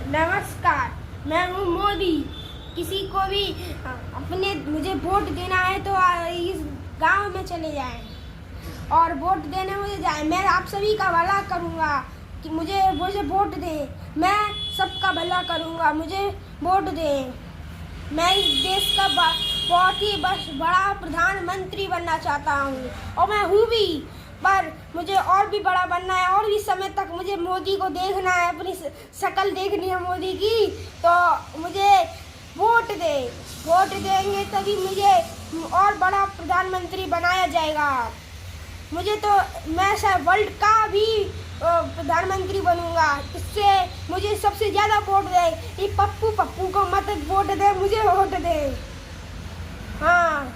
नमस्कार, मैं हूँ मोदी। किसी को भी अपने मुझे वोट देना है तो इस गांव में चले जाएं और वोट देने मुझे जाएं। मैं आप सभी का भला करूँगा कि मुझे वोट दें। मैं सबका भला करूँगा, मुझे वोट दें। मैं इस देश का बहुत ही बड़ा प्रधानमंत्री बनना चाहता हूँ और मैं हूँ भी, पर मुझे और भी बड़ा बनना है। और भी समय तक मुझे मोदी को देखना है, अपनी शक्ल देखनी है मोदी की। तो मुझे वोट दे, वोट देंगे तभी मुझे और बड़ा प्रधानमंत्री बनाया जाएगा। मुझे तो मैं शायद वर्ल्ड का भी प्रधानमंत्री बनूंगा। इससे मुझे सबसे ज़्यादा वोट दे। ये पप्पू को मत वोट दे, मुझे वोट दे। हाँ,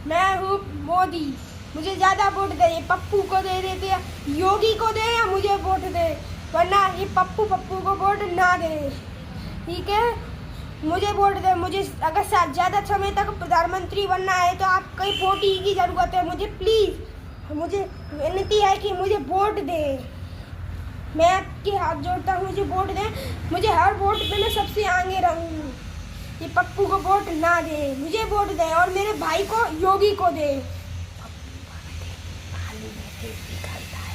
मैं हूँ मोदी, मुझे ज़्यादा वोट दे। ये पप्पू को दे देते, योगी को दे या मुझे वोट दे, वरना ये पप्पू को वोट ना दे। ठीक है, मुझे वोट दे। मुझे अगर ज़्यादा समय तक प्रधानमंत्री बनना है तो आपकी वोट की ज़रूरत है। मुझे प्लीज़, मुझे विनती है कि मुझे वोट दे। मैं आपके हाथ जोड़ता हूँ, मुझे वोट दें। मुझे हर वोट पे मैं सबसे आगे रहूँ। ये पप्पू को वोट ना दे, मुझे वोट दे और मेरे भाई को, योगी को दे।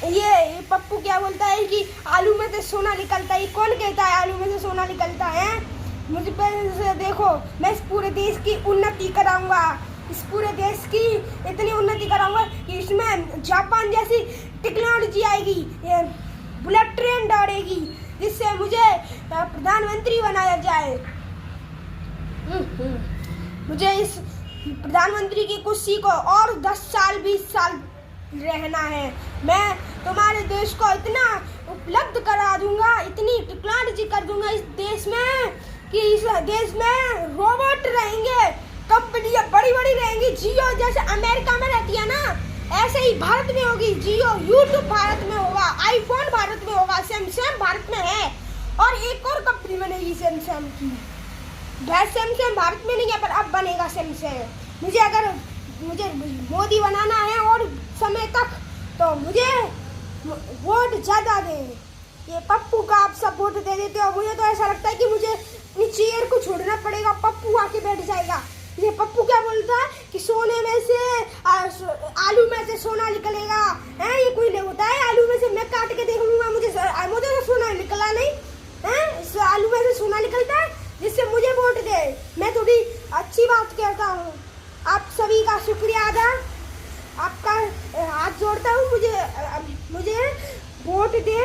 ये पप्पू क्या बोलता है कि आलू में से सोना निकलता है। कौन कहता है आलू में से सोना निकलता है? मुझे पहले देखो, मैं इस पूरे देश की उन्नति कराऊंगा। इस पूरे देश की इतनी उन्नति कराऊंगा कि इसमें जापान जैसी टेक्नोलॉजी आएगी, बुलेट ट्रेन दौड़ेगी, जिससे मुझे प्रधानमंत्री बनाया जाए। मुझे इस प्रधानमंत्री की कुर्सी को और 10 साल 20 साल रहना है। मैं तुम्हारे देश को इतना उपलब्ध करा दूंगा, इतनी टेक्नोलॉजी कर दूंगा इस देश में कि इस देश में रोबोट रहेंगे, कंपनियां बड़ी बड़ी रहेंगी। जियो जैसे अमेरिका में रहती है ना, ऐसे ही भारत में होगी जियो। यूट्यूब भारत में होगा, आईफोन भारत में होगा, सैमसंग भारत में है और एक और कंपनी बनेगी सैमसंग की। सैमसंग भारत में नहीं है पर अब बनेगा सैमसंग। मुझे मोदी बनाना है और समय तक, तो मुझे वोट ज़्यादा दें। ये पप्पू का आप सब वोट दे देते हो। मुझे तो ऐसा लगता है कि मुझे अपनी चेयर को छोड़ना पड़ेगा, पप्पू आके बैठ जाएगा। ये पप्पू क्या बोलता है कि सोने में से आलू में से सोना निकलेगा। है ये कोई होता है? आलू में से मैं काट के देख लूँगा, मुझे तो सोना निकला नहीं है। आलू में से सोना निकलता है, जिससे मुझे वोट दे। मैं थोड़ी अच्छी बात कहता हूँ। आप सभी का शुक्रिया अदा, आपका हाथ जोड़ता हूँ। मुझे वोट दे।